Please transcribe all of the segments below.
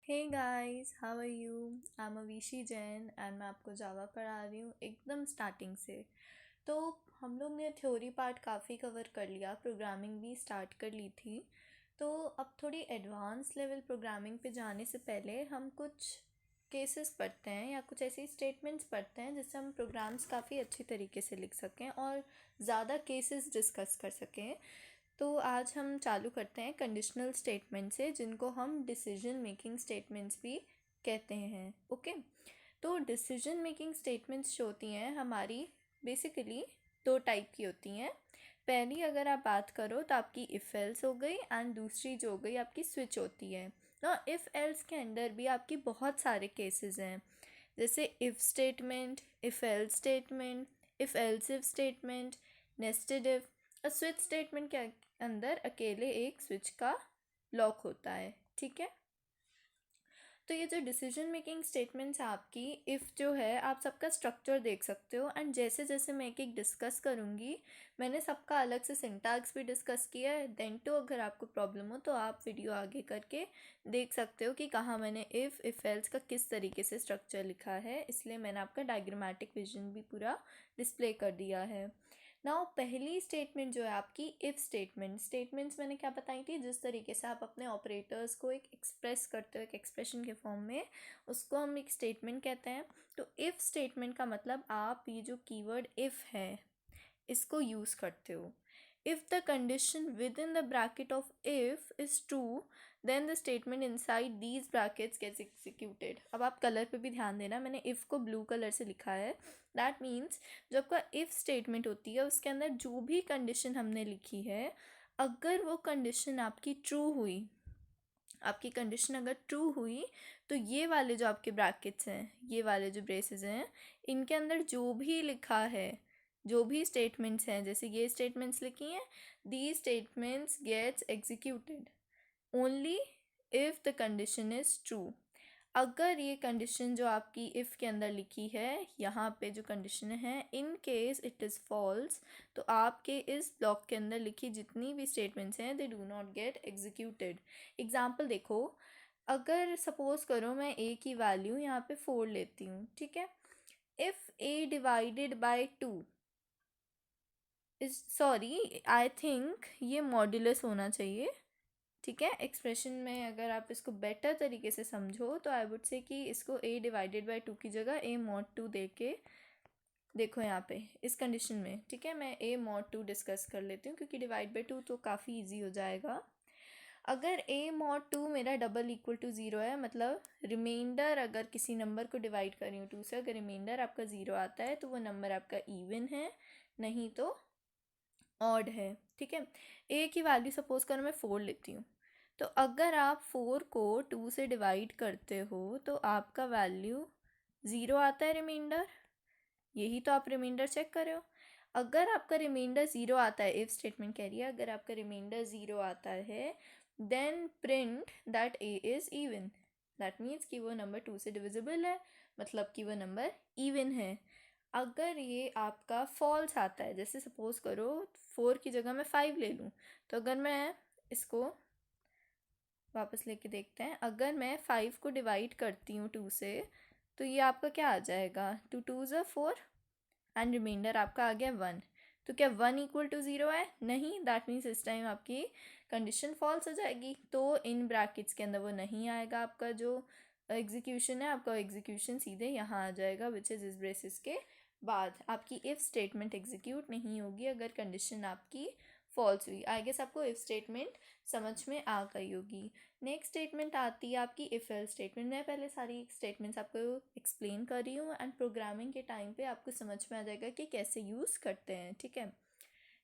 Hey guys, how are you? I am Avishi Jain and मैं आपको जावा पढ़ा रही हूँ एकदम स्टार्टिंग से। तो हम लोग ने थ्योरी पार्ट काफ़ी कवर कर लिया, प्रोग्रामिंग भी स्टार्ट कर ली थी। तो अब थोड़ी एडवांस लेवल प्रोग्रामिंग पे जाने से पहले हम कुछ केसेस पढ़ते हैं या कुछ ऐसी स्टेटमेंट्स पढ़ते हैं जिससे हम प्रोग्राम्स काफ़ी अच्छी तरीके से लिख सकें और ज़्यादा केसेस डिस्कस कर सकें। तो आज हम चालू करते हैं कंडीशनल स्टेटमेंट से, जिनको हम डिसीजन मेकिंग स्टेटमेंट्स भी कहते हैं। ओके, तो डिसीजन मेकिंग स्टेटमेंट्स जो होती हैं हमारी बेसिकली दो टाइप की होती हैं। पहली अगर आप बात करो तो आपकी इफ़ एल्स हो गई एंड दूसरी जो हो गई आपकी स्विच होती है ना। इफ़ एल्स के अंदर भी आपकी बहुत सारे केसेस हैं, जैसे if statement, if else statement, if else if statement, nested if. Switch statement के अंदर अकेले एक स्विच का ब्लॉक होता है। ठीक है, तो ये जो डिसीजन मेकिंग स्टेटमेंट्स है आपकी, इफ़ जो है आप सबका स्ट्रक्चर देख सकते हो एंड जैसे जैसे मैं एक एक डिस्कस करूँगी, मैंने सबका अलग से सिंटैक्स भी डिस्कस किया है। देन तो अगर आपको प्रॉब्लम हो तो आप वीडियो आगे करके देख सकते हो कि कहाँ मैंने इफ़ एल्स का किस तरीके से स्ट्रक्चर लिखा है, इसलिए मैंने आपका डायग्रामेटिक विजन भी पूरा डिस्प्ले कर दिया है। नाउ पहली स्टेटमेंट जो है आपकी इफ़ स्टेटमेंट। स्टेटमेंट्स मैंने क्या बताई थी, जिस तरीके से आप अपने ऑपरेटर्स को एक एक्सप्रेस करते हो एक एक्सप्रेशन के फॉर्म में, उसको हम एक स्टेटमेंट कहते हैं। तो इफ़ स्टेटमेंट का मतलब आप ये जो कीवर्ड इफ़ है इसको यूज़ करते हो। If the condition within the bracket of if is true, then the statement inside these brackets gets executed. अब आप कलर पे भी ध्यान देना, मैंने इफ़ को ब्लू कलर से लिखा है। दैट मीन्स जो आपका इफ़ स्टेटमेंट होती है उसके अंदर जो भी कंडीशन हमने लिखी है, अगर वो कंडीशन आपकी ट्रू हुई, आपकी कंडीशन अगर ट्रू हुई, तो ये वाले जो आपके ब्रैकेट्स हैं, ये वाले जो ब्रेसेस हैं, इनके अंदर जो भी लिखा है, जो भी स्टेटमेंट्स हैं, जैसे ये स्टेटमेंट्स लिखी हैं, the statements gets executed only if the condition is true. अगर ये कंडीशन जो आपकी इफ़ के अंदर लिखी है, यहाँ पे जो कंडीशन है, in case it is false, तो आपके इस ब्लॉक के अंदर लिखी जितनी भी स्टेटमेंट्स हैं they do not gate executed. Example देखो, अगर सपोज करो मैं ए की वैल्यू यहाँ पे 4 लेती हूँ, ठीक है। If A divided by 2 is, sorry I think ये मॉड्यूलस होना चाहिए। ठीक है, एक्सप्रेशन में अगर आप इसको बेटर तरीके से समझो तो आई वुड से कि इसको a डिवाइडेड बाई 2 की जगह a मॉड 2 दे के देखो यहाँ पे इस कंडीशन में। ठीक है, मैं a मॉड 2 डिस्कस कर लेती हूँ क्योंकि डिवाइड बाई 2 तो काफ़ी इजी हो जाएगा। अगर a मॉड 2 मेरा डबल इक्वल टू ज़ीरो है, मतलब रिमाइंडर अगर किसी नंबर को डिवाइड कर रही हूँ 2 से, अगर रिमाइंडर आपका ज़ीरो आता है तो वो नंबर आपका इवन है, नहीं तो ऑड है। ठीक है, a की वैल्यू सपोज करो मैं 4 लेती हूँ, तो अगर आप 4 को 2 से डिवाइड करते हो तो आपका वैल्यू ज़ीरो आता है रिमाइंडर, यही तो आप रिमाइंडर चेक कर रहे हो। अगर आपका रिमाइंडर ज़ीरो आता है, इफ स्टेटमेंट कह रही है अगर आपका रिमाइंडर ज़ीरो आता है, then print that a is even. That means कि वो नंबर 2 से डिविजिबल है, मतलब कि वो नंबर इवन है। अगर ये आपका फॉल्स आता है, जैसे सपोज करो 4 की जगह मैं 5 ले लूँ, तो अगर मैं इसको वापस लेके देखते हैं, अगर मैं 5 को डिवाइड करती हूँ 2 से, तो ये आपका क्या आ जाएगा, 2 2 ज़ा 4 एंड रिमाइंडर आपका आ गया 1। तो क्या 1 इक्वल टू ज़ीरो है? नहीं, दैट मीन्स इस टाइम आपकी कंडीशन फॉल्स हो जाएगी, तो इन ब्रैकेट्स के अंदर वो नहीं आएगा। आपका जो एग्जीक्यूशन है, आपका एग्जीक्यूशन सीधे यहाँ आ जाएगा, विच इज़ इस ब्रेसेस के बाद। आपकी इफ़ स्टेटमेंट एग्जीक्यूट नहीं होगी अगर कंडीशन आपकी फॉल्स हुई। आई गेस आपको इफ़ स्टेटमेंट समझ में आ गई होगी। नेक्स्ट स्टेटमेंट आती है आपकी इफ़ एल्स स्टेटमेंट। मैं पहले सारी स्टेटमेंट्स आपको एक्सप्लेन कर रही हूँ एंड प्रोग्रामिंग के टाइम पे आपको समझ में आ जाएगा कि कैसे यूज़ करते हैं। ठीक है,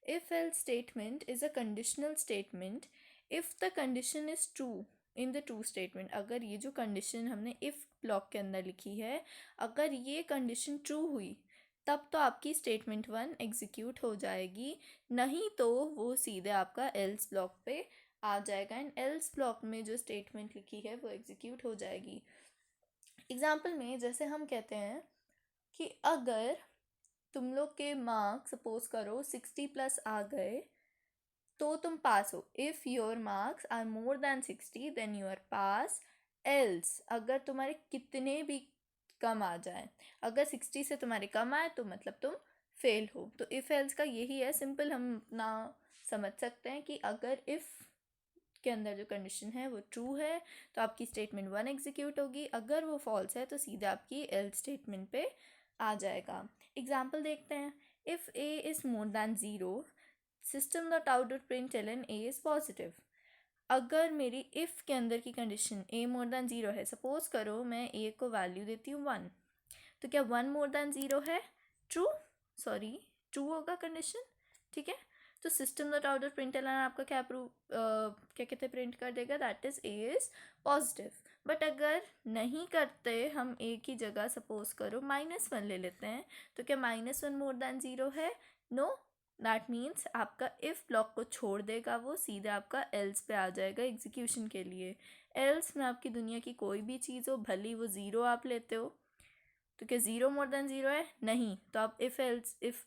if else statement is a conditional statement if the condition is true in the true statement. अगर ये जो कंडीशन हमने इफ़ ब्लॉक के अंदर लिखी है, अगर ये कंडीशन ट्रू हुई, तब तो आपकी स्टेटमेंट 1 एग्जीक्यूट हो जाएगी, नहीं तो वो सीधे आपका एल्स ब्लॉक पे आ जाएगा एंड एल्स ब्लॉक में जो स्टेटमेंट लिखी है वो एग्जीक्यूट हो जाएगी। एग्जाम्पल में जैसे हम कहते हैं कि अगर तुम लोग के मार्क्स सपोज करो 60 प्लस आ गए तो तुम पास हो। If your marks are more than 60 then you are pass else अगर तुम्हारे कितने भी कम आ जाए, अगर 60 से तुम्हारे कम आए तो मतलब तुम फेल हो। तो इफ़ एल्स का यही है, सिंपल हम अपना समझ सकते हैं कि अगर इफ़ के अंदर जो कंडीशन है वो ट्रू है तो आपकी स्टेटमेंट 1 एग्जीक्यूट होगी, अगर वो फॉल्स है तो सीधे आपकी एल्स स्टेटमेंट पे आ जाएगा। एग्जाम्पल देखते हैं। If a is more than zero, system dot out dot println a is positive. अगर मेरी इफ़ के अंदर की condition a more than zero है, सपोज करो मैं ए को वैल्यू देती हूँ 1, तो क्या 1 मोर दैन ज़ीरो है? ट्रू, सॉरी ट्रू होगा कंडीशन, ठीक है। तो system dot out dot print आपका क्या प्रूव क्या कहते हैं प्रिंट कर देगा, that is a is positive. But अगर नहीं करते, हम ए की जगह सपोज करो -1 ले लेते हैं, तो क्या -1 मोर दैन ज़ीरो है? नो, दैट मीन्स आपका इफ़ ब्लॉक को छोड़ देगा, वो सीधे आपका एल्स पे आ जाएगा एग्जीक्यूशन के लिए। एल्स में आपकी दुनिया की कोई भी चीज़ हो, भली वो ज़ीरो आप लेते हो, तो क्या ज़ीरो मोर देन ज़ीरो है? नहीं, तो आप इफ़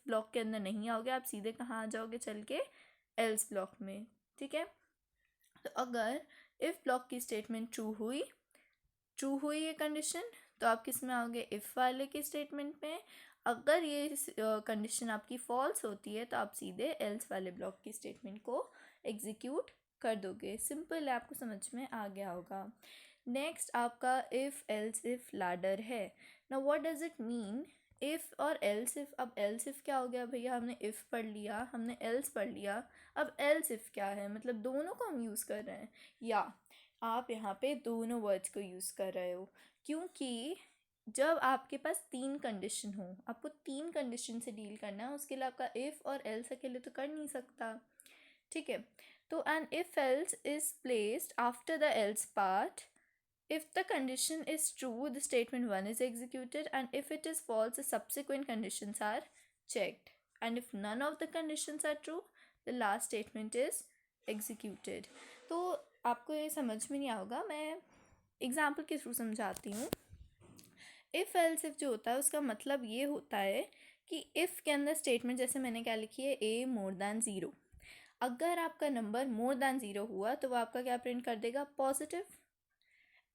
ब्लॉक के अंदर नहीं आओगे, आप सीधे कहाँ आ जाओगे चल के, एल्स ब्लॉक में, ठीक है। तो अगर इफ़ ब्लॉक की स्टेटमेंट ट्रू हुई ये कंडीशन, तो आप किस में आओगे, इफ़ वाले की स्टेटमेंट में। अगर ये कंडीशन आपकी फॉल्स होती है तो आप सीधे एल्स वाले ब्लॉक की स्टेटमेंट को एग्जीक्यूट कर दोगे। सिंपल है, आपको समझ में आ गया होगा। नेक्स्ट आपका इफ़ एल्स इफ़ लैडर है। Now what does it mean? If और एल्स इफ़, अब एल्स इफ़ क्या हो गया भैया, हमने इफ़ पढ़ लिया, हमने एल्स पढ़ लिया, अब एल्स इफ़ क्या है, मतलब दोनों को हम यूज़ कर रहे हैं, या आप यहाँ पे दोनों वर्ड्स को यूज़ कर रहे हो, क्योंकि जब आपके पास 3 कंडीशन हो, आपको 3 कंडीशन से डील करना है, उसके लिए आपका इफ़ और एल्स अकेले तो कर नहीं सकता, ठीक है। तो an if else is placed after the else part. If the condition is true, the statement 1 is executed, and if it is false, the subsequent conditions are checked. And if none of the conditions are true, the last statement is executed. तो आपको ये समझ में नहीं आएगा, मैं example के through समझाती हूँ। इफ़ एल्स इफ जो होता है उसका मतलब ये होता है कि इफ़ के अंदर स्टेटमेंट जैसे मैंने क्या लिखी है, ए मोर दैन ज़ीरो। अगर आपका नंबर मोर दैन ज़ीरो हुआ तो वो आपका क्या प्रिंट कर देगा, पॉजिटिव।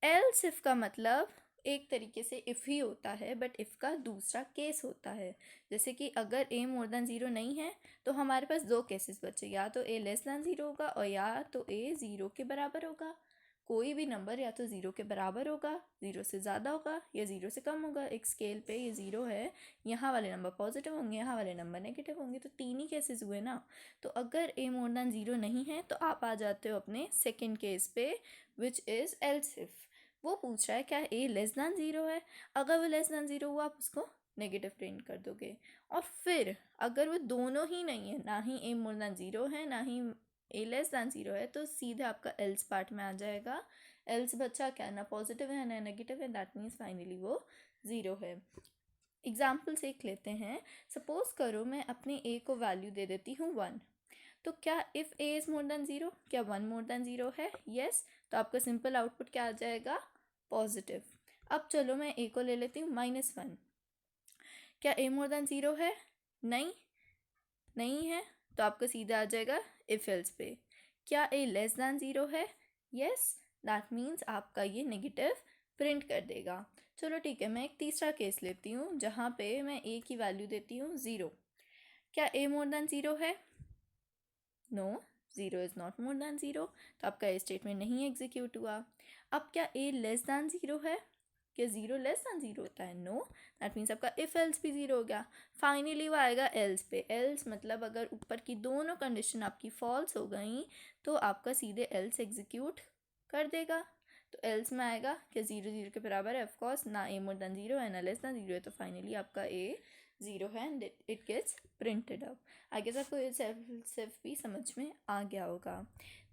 एल्स इफ का मतलब एक तरीके से इफ़ ही होता है, बट इफ़ का दूसरा केस होता है। जैसे कि अगर ए मोर दैन ज़ीरो नहीं है तो हमारे पास 2 केसेस बचे, या तो ए लेस दैन ज़ीरो होगा और या तो ए ज़ीरो के बराबर होगा। कोई भी नंबर या तो ज़ीरो के बराबर होगा, ज़ीरो से ज़्यादा होगा, या ज़ीरो से कम होगा। एक स्केल पे ये ज़ीरो है, यहाँ वाले नंबर पॉजिटिव होंगे, यहाँ वाले नंबर नेगेटिव होंगे, तो 3 ही केसेस हुए ना। तो अगर ए मोर दैन ज़ीरो नहीं है तो आप आ जाते हो अपने सेकेंड केस पे, विच इज़ एल्स इफ। वो पूछ रहा है क्या ए लेस दैन ज़ीरो है, अगर वो लेस दैन ज़ीरो हुआ आप उसको नेगेटिव प्रिंट कर दोगे। और फिर अगर वो दोनों ही नहीं है, ना ही ए मोर दैन ज़ीरो है ना ही ए लेस दैन ज़ीरो है, तो सीधे आपका एल्स पार्ट में आ जाएगा। एल्स बच्चा क्या, ना पॉजिटिव है ना नेगेटिव है, दैट मीन्स फाइनली वो ज़ीरो है। एग्जाम्पल से एक लेते हैं। सपोज करो मैं अपने ए को वैल्यू दे देती हूँ 1, तो क्या if a is more than zero, क्या 1 मोर दैन ज़ीरो है? यस, तो आपका सिंपल आउटपुट क्या आ जाएगा, पॉजिटिव। अब चलो मैं ए को ले लेती हूँ -1, क्या ए मोर दैन ज़ीरो है? नहीं है, तो आपका सीधा आ जाएगा इफ एल्स पे। क्या ए लेस दैन ज़ीरो है? यस, दैट मीन्स आपका ये नेगेटिव प्रिंट कर देगा। चलो ठीक है, मैं एक तीसरा केस लेती हूँ जहाँ पे मैं ए की वैल्यू देती हूँ 0। क्या ए मोर दैन ज़ीरो है? No, zero is not more than zero, तो आपका ये स्टेटमेंट नहीं एग्जीक्यूट हुआ। अब क्या ए लेस दैन ज़ीरो है? क्या ज़ीरो लेस दैन ज़ीरो होता है? नो, दैट मीन्स आपका इफ़ एल्स भी ज़ीरो हो गया। फाइनली वो आएगा एल्स पे। एल्स मतलब अगर ऊपर की दोनों कंडीशन आपकी फॉल्स हो गई तो आपका सीधे एल्स एग्जीक्यूट कर देगा। तो एल्स में आएगा क्या ज़ीरो ज़ीरो के बराबर है, ऑफकोर्स ना ए मोर दैन ज़ीरो है ना लेस दैन ज़ीरो है, तो फाइनली आपका ए ज़ीरो है and it gets printed up. I guess आपको ये सेल्फ भी समझ में आ गया होगा।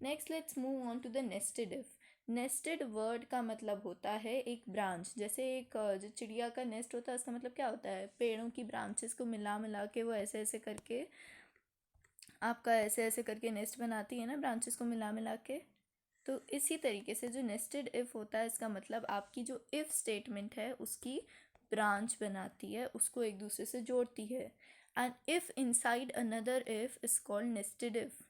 Next let's move on to the nested if. Nested word का मतलब होता है एक ब्रांच। जैसे एक जो चिड़िया का नेस्ट होता है उसका मतलब क्या होता है, पेड़ों की ब्रांचेस को मिला मिला के वो ऐसे ऐसे करके आपका ऐसे ऐसे करके नेस्ट बनाती है ना, ब्रांचेस को मिला मिला के। तो इसी तरीके से जो नेस्टेड इफ़ होता है, इसका मतलब आपकी जो इफ़ स्टेटमेंट है उसकी ब्रांच बनाती है, उसको एक दूसरे से जोड़ती है। And if inside another if is called nested if.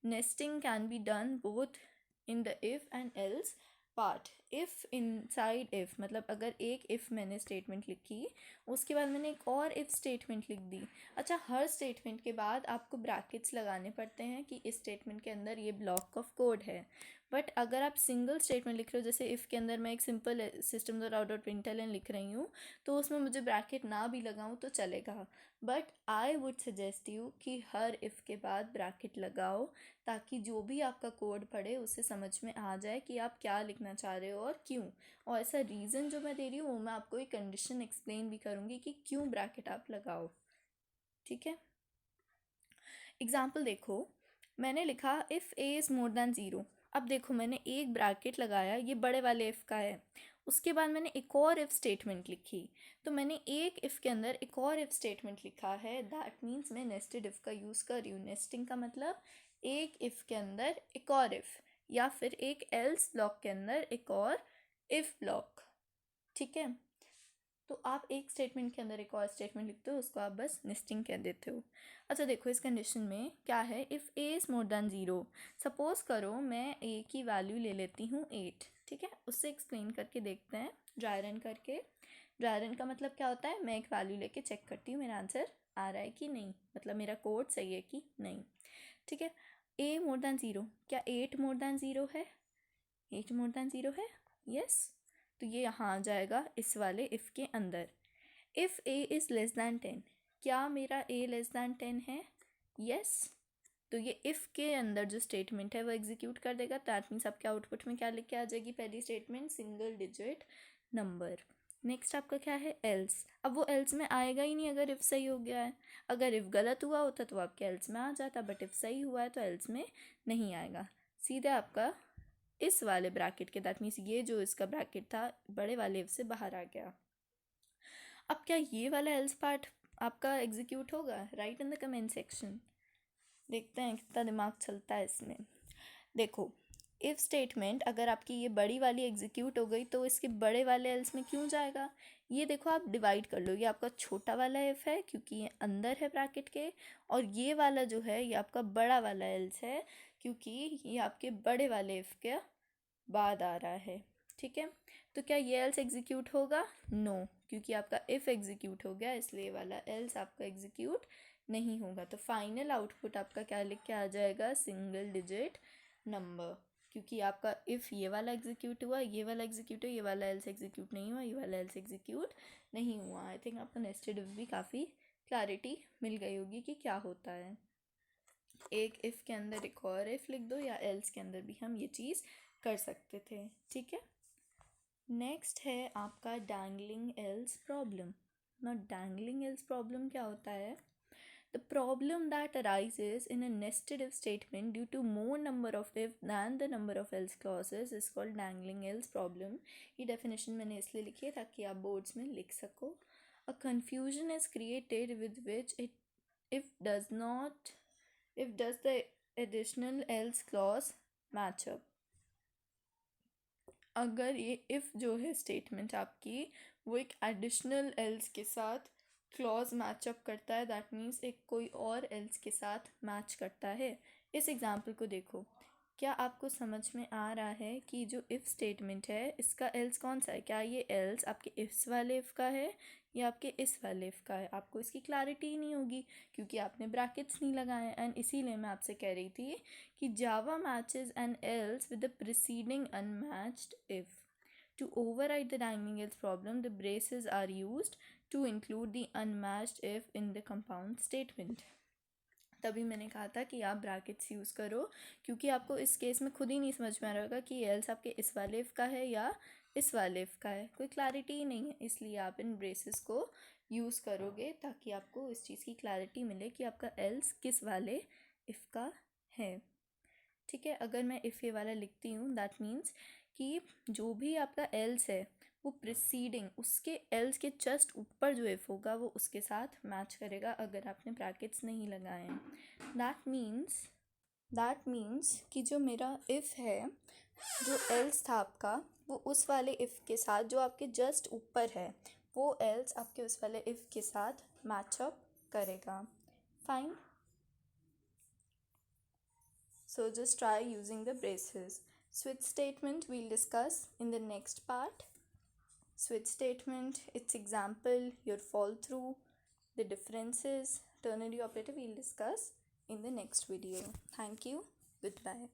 Nesting can be done both in the if and else, part if inside if, मतलब अगर एक इफ़ मैंने स्टेटमेंट लिखी, उसके बाद मैंने एक और इफ़ स्टेटमेंट लिख दी। अच्छा, हर स्टेटमेंट के बाद आपको ब्रैकेट्स लगाने पड़ते हैं कि इस स्टेटमेंट के अंदर ये ब्लॉक ऑफ कोड है। बट अगर आप सिंगल स्टेटमेंट लिख रहे हो, जैसे इफ़ के अंदर मैं एक simple system dot out dot println लिख रही हूँ, तो उसमें मुझे ब्रैकेट ना भी लगाऊँ तो चलेगा। But I would suggest you कि हर इफ़ के बाद ब्रैकेट लगाओ, ताकि जो भी आपका कोड पढ़े उसे समझ में आ जाए कि आप क्या लिखना चाह रहे हो और क्यों। और ऐसा रीज़न जो मैं दे रही हूँ वो मैं आपको एक कंडीशन एक्सप्लेन भी करूँगी कि क्यों ब्रैकेट आप लगाओ। ठीक है, एग्जाम्पल देखो, मैंने लिखा if a is more than zero. अब देखो, मैंने एक ब्रैकेट लगाया, ये बड़े वाले इफ़ का है। उसके बाद मैंने एक और इफ़ स्टेटमेंट लिखी, तो मैंने एक इफ़ के अंदर एक और इफ़ स्टेटमेंट लिखा है। दैट मीन्स मैं नेस्टेड इफ़ का यूज़ कर रही हूँ। नेस्टिंग का मतलब एक इफ़ के अंदर एक और इफ़, या फिर एक एल्स ब्लॉक के अंदर एक और इफ़ ब्लॉक। ठीक है, तो आप एक स्टेटमेंट के अंदर एक और स्टेटमेंट लिखते हो, उसको आप बस नेस्टिंग कह देते हो। अच्छा देखो, इस कंडीशन में क्या है, if a is more than zero. Suppose करो मैं ए की वैल्यू ले लेती हूँ 8। ठीक है, उससे एक्सप्लेन करके देखते हैं ड्राई रन करके। ड्राई रन का मतलब क्या होता है, मैं एक वैल्यू लेके चेक करती हूँ मेरा आंसर आ रहा है कि नहीं, मतलब मेरा कोड सही है कि नहीं। ठीक है, ए मोर देन ज़ीरो, क्या 8 मोर देन ज़ीरो है? 8 मोर देन ज़ीरो है, यस। तो ये यहाँ आ जाएगा इस वाले इफ़ के अंदर। If a is less than 10, क्या मेरा ए लेस दैन 10 है? यस। तो ये इफ़ के अंदर जो स्टेटमेंट है वो एग्जीक्यूट कर देगा। दैट मीन्स आपके आउटपुट में क्या लिख के आ जाएगी? पहली statement single digit number. Next आपका क्या है? एल्स। अब वो एल्स में आएगा ही नहीं अगर इफ़ सही हो गया है। अगर इफ़ गलत हुआ होता तो आपके एल्स में आ जाता, बट इफ़ सही हुआ है तो एल्स में नहीं आएगा, सीधे आपका इस वाले ब्रैकेट के, दैट मीन्स ये जो इसका ब्रैकेट था बड़े वाले इफ से बाहर आ गया। अब क्या ये वाला एल्स पार्ट आपका एग्जीक्यूट होगा? Right in the comment section. देखते हैं कितना दिमाग चलता है इसमें। देखो, इफ़ स्टेटमेंट अगर आपकी ये बड़ी वाली एग्जीक्यूट हो गई तो इसके बड़े वाले एल्स में क्यों जाएगा? ये देखो, आप डिवाइड कर लो, ये आपका छोटा वाला इफ़ है क्योंकि ये अंदर है ब्रैकेट के, और ये वाला जो है ये आपका बड़ा वाला एल्स है क्योंकि ये आपके बड़े वाले इफ़ के बाद आ रहा है। ठीक है, तो क्या ये एल्स एग्जीक्यूट होगा? नो, क्योंकि आपका इफ़ एग्जीक्यूट हो गया इसलिए वाला एल्स आपका एग्जीक्यूट नहीं होगा। तो फाइनल आउटपुट आपका क्या लिख के आ जाएगा? सिंगल डिजिट नंबर, क्योंकि आपका इफ़ ये वाला एग्जीक्यूट हुआ, ये वाला एग्जीक्यूट हुआ, ये वाला एल्स एग्जीक्यूट नहीं हुआ, ये वाला एल्स एग्जीक्यूट नहीं हुआ। आई थिंक आपको नेस्टेड इफ भी काफ़ी क्लैरिटी मिल गई होगी कि क्या होता है। एक इफ़ के अंदर एक और इफ़ लिख दो, या एल्स के अंदर भी हम ये चीज़ कर सकते थे। ठीक है, नेक्स्ट है आपका डैंगलिंग एल्स प्रॉब्लम। ना, डैंगलिंग एल्स प्रॉब्लम क्या होता है? The problem that arises in a nested if statement due to more number of if than the number of else clauses is called dangling else problem. ये definition मैंने इसलिए लिखी है ताकि आप boards में लिख सको। A confusion is created with which it if does not if does the additional else clause match up। अगर ये इफ़ जो है स्टेटमेंट आपकी, वो एक एडिशनल एल्स के साथ क्लॉज मैचअप करता है, दैट मीन्स एक कोई और एल्स के साथ मैच करता है। इस एग्जांपल को देखो, क्या आपको समझ में आ रहा है कि जो इफ़ स्टेटमेंट है इसका एल्स कौन सा है? क्या ये एल्स आपके इस वाले इफ़ का है या आपके इस वाले इफ़ का है? आपको इसकी क्लैरिटी ही नहीं होगी क्योंकि आपने ब्रैकेट्स नहीं लगाए। एंड इसीलिए मैं आपसे कह रही थी कि Java matches an else with the preceding unmatched if. To override the dangling else problem, the braces are used to include the unmatched if in the compound statement. तभी मैंने कहा था कि आप ब्रैकेट्स यूज़ करो, क्योंकि आपको इस केस में खुद ही नहीं समझ में आ रहा होगा कि एल्स आपके इस वाले इफ़ का है या इस वाले इफ़ का है, कोई क्लैरिटी ही नहीं है। इसलिए आप इन ब्रेसेस को यूज़ करोगे ताकि आपको इस चीज़ की क्लैरिटी मिले कि आपका एल्स किस वाले इफ़ का है। ठीक है, अगर मैं इफ़ ये वाला लिखती हूँ, दैट मीन्स कि जो भी आपका एल्स है वो प्रिसीडिंग उसके एल्स के जस्ट ऊपर जो इफ़ होगा वो उसके साथ मैच करेगा अगर आपने ब्रैकेट्स नहीं लगाए हैं। दैट मीन्स कि जो मेरा इफ़ है, जो एल्स था आपका, वो उस वाले इफ़ के साथ जो आपके जस्ट ऊपर है, वो एल्स आपके उस वाले इफ़ के साथ मैचअप करेगा। Fine, so just try using the braces. Switch statement we'll discuss in the next part. Switch statement, its example, your fall through, the differences, ternary operator we'll discuss in the next video. Thank you. Goodbye.